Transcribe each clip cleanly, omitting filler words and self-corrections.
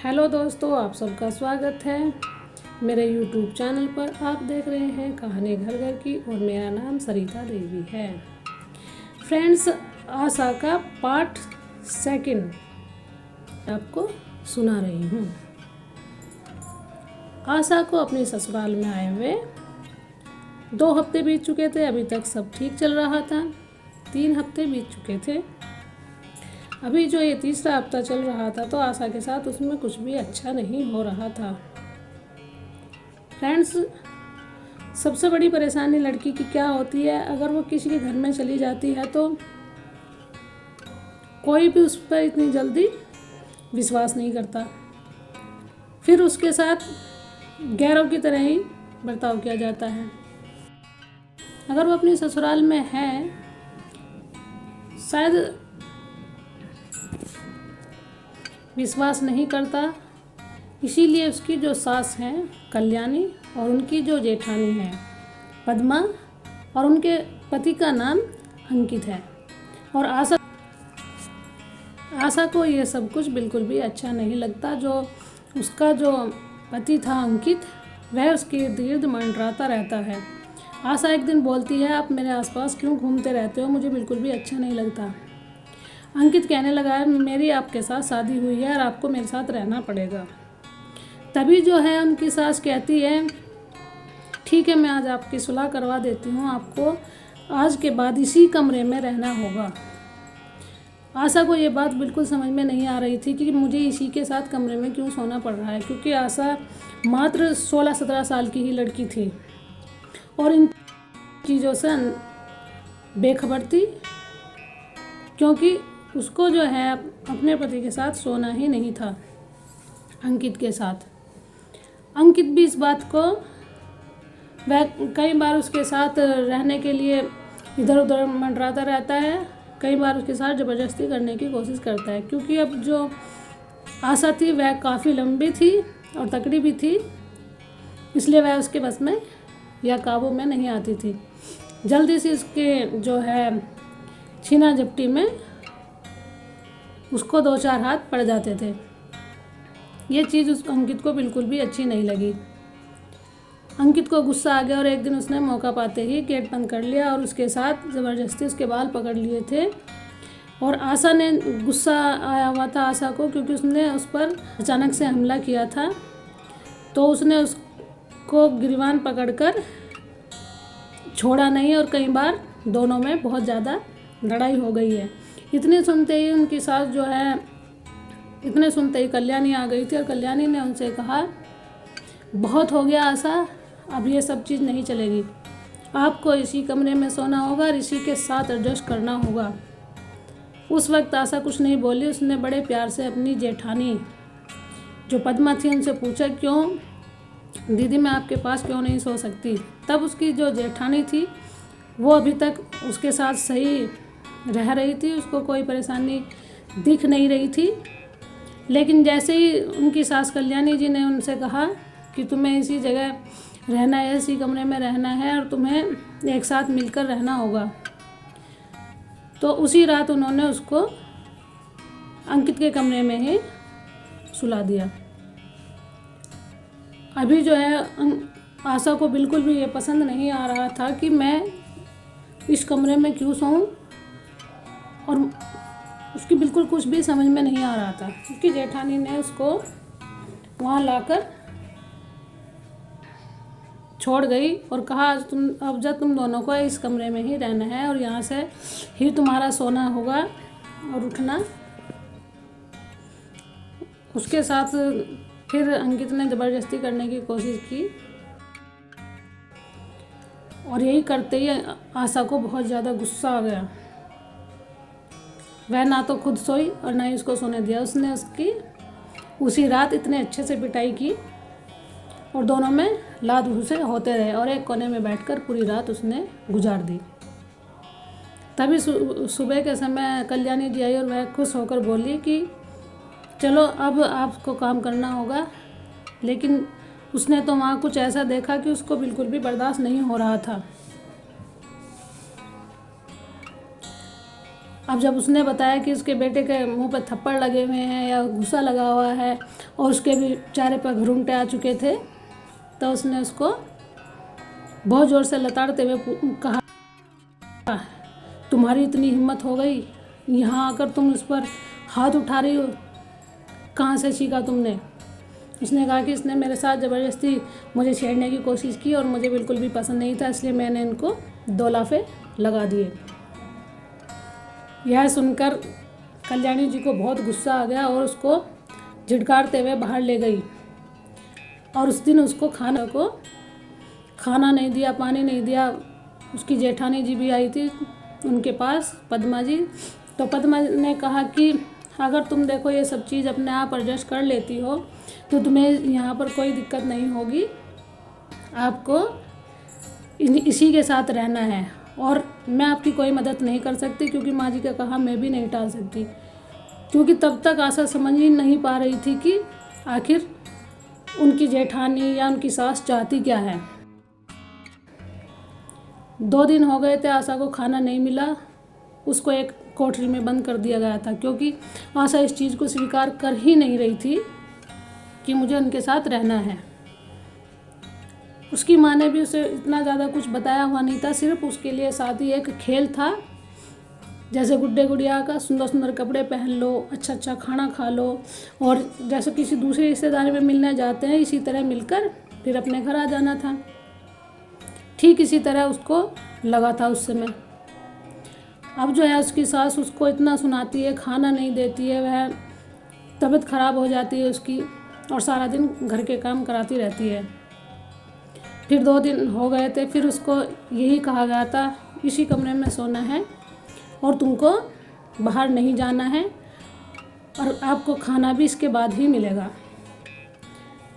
Hello दोस्तों, आप सबका स्वागत है मेरे यूट्यूब चैनल पर। आप देख रहे हैं कहानी घर घर की और मेरा नाम सरिता देवी है। फ्रेंड्स, आशा का पार्ट 2 आपको सुना रही हूँ। आशा को अपने ससुराल में आए हुए 2 हफ्ते बीत चुके थे। अभी तक सब ठीक चल रहा था। 3 हफ्ते बीत चुके थे। अभी जो ये तीसरा हफ्ता चल रहा था तो आशा के साथ उसमें कुछ भी अच्छा नहीं हो रहा था। फ्रेंड्स, सबसे बड़ी परेशानी लड़की की क्या होती है, अगर वो किसी के घर में चली जाती है तो कोई भी उस पर इतनी जल्दी विश्वास नहीं करता। फिर उसके साथ गैरों की तरह ही बर्ताव किया जाता है। अगर वो अपनी ससुराल में है, शायद विश्वास नहीं करता, इसीलिए उसकी जो सास हैं कल्याणी और उनकी जो जेठानी है पद्मा और उनके पति का नाम अंकित है। और आशा को ये सब कुछ बिल्कुल भी अच्छा नहीं लगता। जो उसका जो पति था अंकित, वह उसके इर्द गिर्द मंडराता रहता है। आशा एक दिन बोलती है, आप मेरे आसपास क्यों घूमते रहते हो, मुझे बिल्कुल भी अच्छा नहीं लगता। अंकित कहने लगा है, मेरी आपके साथ शादी हुई है और आपको मेरे साथ रहना पड़ेगा। तभी जो है उनकी सास कहती है, ठीक है, मैं आज आपकी सुलह करवा देती हूँ, आपको आज के बाद इसी कमरे में रहना होगा। आशा को ये बात बिल्कुल समझ में नहीं आ रही थी कि मुझे इसी के साथ कमरे में क्यों सोना पड़ रहा है, क्योंकि आशा मात्र 16-17 साल की ही लड़की थी और इन चीज़ों से बेखबर थी, क्योंकि उसको जो है अपने पति के साथ सोना ही नहीं था, अंकित के साथ। अंकित भी इस बात को, वह कई बार उसके साथ रहने के लिए इधर उधर मंडराता रहता है, कई बार उसके साथ ज़बरदस्ती करने की कोशिश करता है, क्योंकि अब जो आशा थी वह काफ़ी लंबी थी और तकड़ी भी थी, इसलिए वह उसके बस में या काबू में नहीं आती थी। जल्दी से उसके जो है छीना झपटी में उसको 2-4 हाथ पड़ जाते थे। ये चीज़ उस अंकित को बिल्कुल भी अच्छी नहीं लगी। अंकित को गुस्सा आ गया और एक दिन उसने मौका पाते ही गेट बंद कर लिया और उसके साथ ज़बरदस्ती उसके बाल पकड़ लिए थे। और आशा ने, गुस्सा आया हुआ था आशा को, क्योंकि उसने उस पर अचानक से हमला किया था, तो उसने उसको गिरबान पकड़कर छोड़ा नहीं और कई बार दोनों में बहुत ज़्यादा लड़ाई हो गई है। इतने सुनते ही उनकी सास जो है, इतने सुनते ही कल्याणी आ गई थी और कल्याणी ने उनसे कहा, बहुत हो गया आशा, अब ये सब चीज़ नहीं चलेगी, आपको इसी कमरे में सोना होगा और इसी के साथ एडजस्ट करना होगा। उस वक्त आशा कुछ नहीं बोली। उसने बड़े प्यार से अपनी जेठानी जो पद्मा थी उनसे पूछा, क्यों दीदी, मैं आपके पास क्यों नहीं सो सकती। तब उसकी जो जेठानी थी वो अभी तक उसके साथ सही रह रही थी, उसको कोई परेशानी दिख नहीं रही थी। लेकिन जैसे ही उनकी सास कल्याणी जी ने उनसे कहा कि तुम्हें इसी जगह रहना है, इसी कमरे में रहना है और तुम्हें एक साथ मिलकर रहना होगा, तो उसी रात उन्होंने उसको अंकित के कमरे में ही सुला दिया। अभी जो है आशा को बिल्कुल भी ये पसंद नहीं आ रहा था कि मैं इस कमरे में क्यों सोऊं, और उसकी बिल्कुल कुछ भी समझ में नहीं आ रहा था, क्योंकि जेठानी ने उसको वहाँ लाकर छोड़ गई और कहा, अब जब तुम दोनों को इस कमरे में ही रहना है और यहाँ से ही तुम्हारा सोना होगा और उठना। उसके साथ फिर अंकित ने ज़बरदस्ती करने की कोशिश की और यही करते ही आशा को बहुत ज़्यादा गुस्सा आ गया। वह ना तो खुद सोई और ना ही उसको सोने दिया। उसने उसकी उसी रात इतने अच्छे से पिटाई की और दोनों में लात घूंसे होते रहे और एक कोने में बैठकर पूरी रात उसने गुजार दी। तभी सुबह के समय कल्याणी जी आई और वह खुश होकर बोली कि चलो अब आपको काम करना होगा। लेकिन उसने तो वहाँ कुछ ऐसा देखा कि उसको बिल्कुल भी बर्दाश्त नहीं हो रहा था। अब जब उसने बताया कि उसके बेटे के मुंह पर थप्पड़ लगे हुए हैं या गुस्सा लगा हुआ है और उसके भी चेहरे पर घुरंटे आ चुके थे, तो उसने उसको बहुत ज़ोर से लताड़ते हुए कहा, तुम्हारी इतनी हिम्मत हो गई, यहाँ आकर तुम उस पर हाथ उठा रही हो, कहाँ से सीखा तुमने। उसने कहा कि इसने मेरे साथ ज़बरदस्ती मुझे छेड़ने की कोशिश की और मुझे बिल्कुल भी पसंद नहीं था, इसलिए मैंने इनको 2 लाफे लगा दिए। यह सुनकर कल्याणी जी को बहुत गुस्सा आ गया और उसको झिड़कारते हुए बाहर ले गई और उस दिन उसको खाना नहीं दिया, पानी नहीं दिया। उसकी जेठानी जी भी आई थी उनके पास, पद्मा जी। तो पद्मा ने कहा कि अगर तुम देखो ये सब चीज़ अपने आप एडजस्ट कर लेती हो तो तुम्हें यहाँ पर कोई दिक्कत नहीं होगी, आपको इसी के साथ रहना है और मैं आपकी कोई मदद नहीं कर सकती, क्योंकि माँ जी का कहा मैं भी नहीं टाल सकती। क्योंकि तब तक आशा समझ ही नहीं पा रही थी कि आखिर उनकी जेठानी या उनकी सास चाहती क्या है। 2 दिन हो गए थे, आशा को खाना नहीं मिला, उसको एक कोठरी में बंद कर दिया गया था, क्योंकि आशा इस चीज़ को स्वीकार कर ही नहीं रही थी कि मुझे उनके साथ रहना है। उसकी माँ ने भी उसे इतना ज़्यादा कुछ बताया हुआ नहीं था, सिर्फ उसके लिए शादी एक खेल था, जैसे गुड्डे गुड़िया का सुंदर सुंदर कपड़े पहन लो, अच्छा अच्छा खाना खा लो और जैसे किसी दूसरे रिश्तेदारी में मिलने जाते हैं इसी तरह मिलकर फिर अपने घर आ जाना था। ठीक इसी तरह उसको लगा था उस समय। अब जो है उसकी सास उसको इतना सुनाती है, खाना नहीं देती है, वह तबीयत खराब हो जाती है उसकी और सारा दिन घर के काम कराती रहती है। फिर 2 दिन हो गए थे, फिर उसको यही कहा गया था इसी कमरे में सोना है और तुमको बाहर नहीं जाना है और आपको खाना भी इसके बाद ही मिलेगा।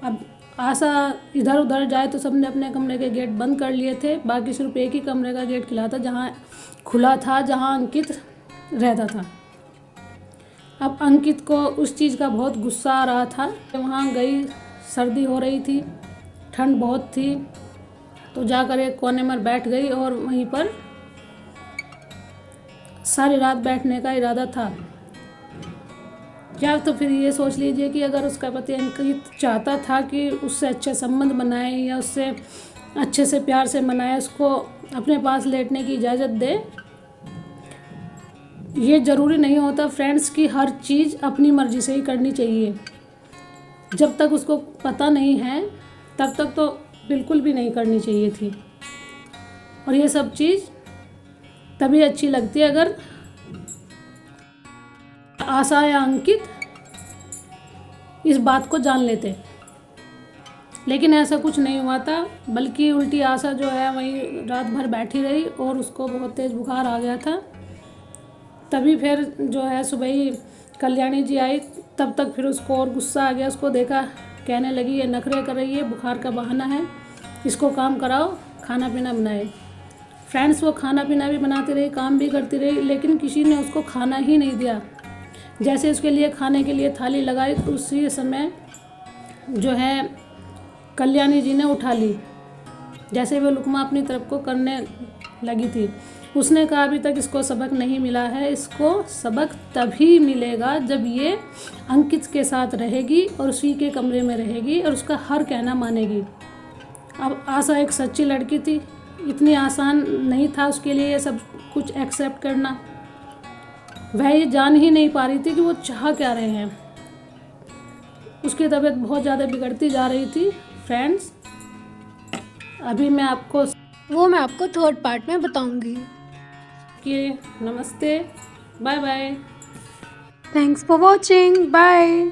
अब आशा इधर उधर जाए तो सबने अपने कमरे के गेट बंद कर लिए थे, बाकी सिर्फ एक ही कमरे का गेट खुला था जहाँ अंकित रहता था। अब अंकित को उस चीज़ का बहुत गुस्सा आ रहा था। वहाँ गई, सर्दी हो रही थी, ठंड बहुत थी, तो जाकर एक कोने में बैठ गई और वहीं पर सारी रात बैठने का इरादा था। या तो फिर ये सोच लीजिए कि अगर उसका पति अंकित चाहता था कि उससे अच्छे संबंध बनाए या उससे अच्छे से प्यार से मनाए, उसको अपने पास लेटने की इजाज़त दे। ये ज़रूरी नहीं होता फ्रेंड्स की हर चीज़ अपनी मर्ज़ी से ही करनी चाहिए। जब तक उसको पता नहीं है तब तक तो बिल्कुल भी नहीं करनी चाहिए थी। और ये सब चीज़ तभी अच्छी लगती है अगर आशा या अंकित इस बात को जान लेते। लेकिन ऐसा कुछ नहीं हुआ था, बल्कि उल्टी आशा जो है वहीं रात भर बैठी रही और उसको बहुत तेज़ बुखार आ गया था। तभी फिर जो है सुबह ही कल्याणी जी आई, तब तक फिर उसको और गुस्सा आ गया। उसको देखा, कहने लगी ये नखरे कर रही है, बुखार का बहाना है, इसको काम कराओ, खाना पीना बनाए। फ्रेंड्स वो खाना पीना भी बनाती रही, काम भी करती रही, लेकिन किसी ने उसको खाना ही नहीं दिया। जैसे उसके लिए खाने के लिए थाली लगाई तो उसी समय जो है कल्याणी जी ने उठा ली, जैसे वो लुकमा अपनी तरफ को करने लगी थी। उसने कहा अभी तक इसको सबक नहीं मिला है, इसको सबक तभी मिलेगा जब ये अंकित के साथ रहेगी और उसी के कमरे में रहेगी और उसका हर कहना मानेगी। अब आशा एक सच्ची लड़की थी, इतनी आसान नहीं था उसके लिए ये सब कुछ एक्सेप्ट करना। वह ये जान ही नहीं पा रही थी कि वो चाह क्या रहे हैं। उसकी तबीयत बहुत ज़्यादा बिगड़ती जा रही थी। फ्रेंड्स अभी मैं आपको 3rd पार्ट में बताऊंगी। कि नमस्ते, bye bye, thanks for watching, bye.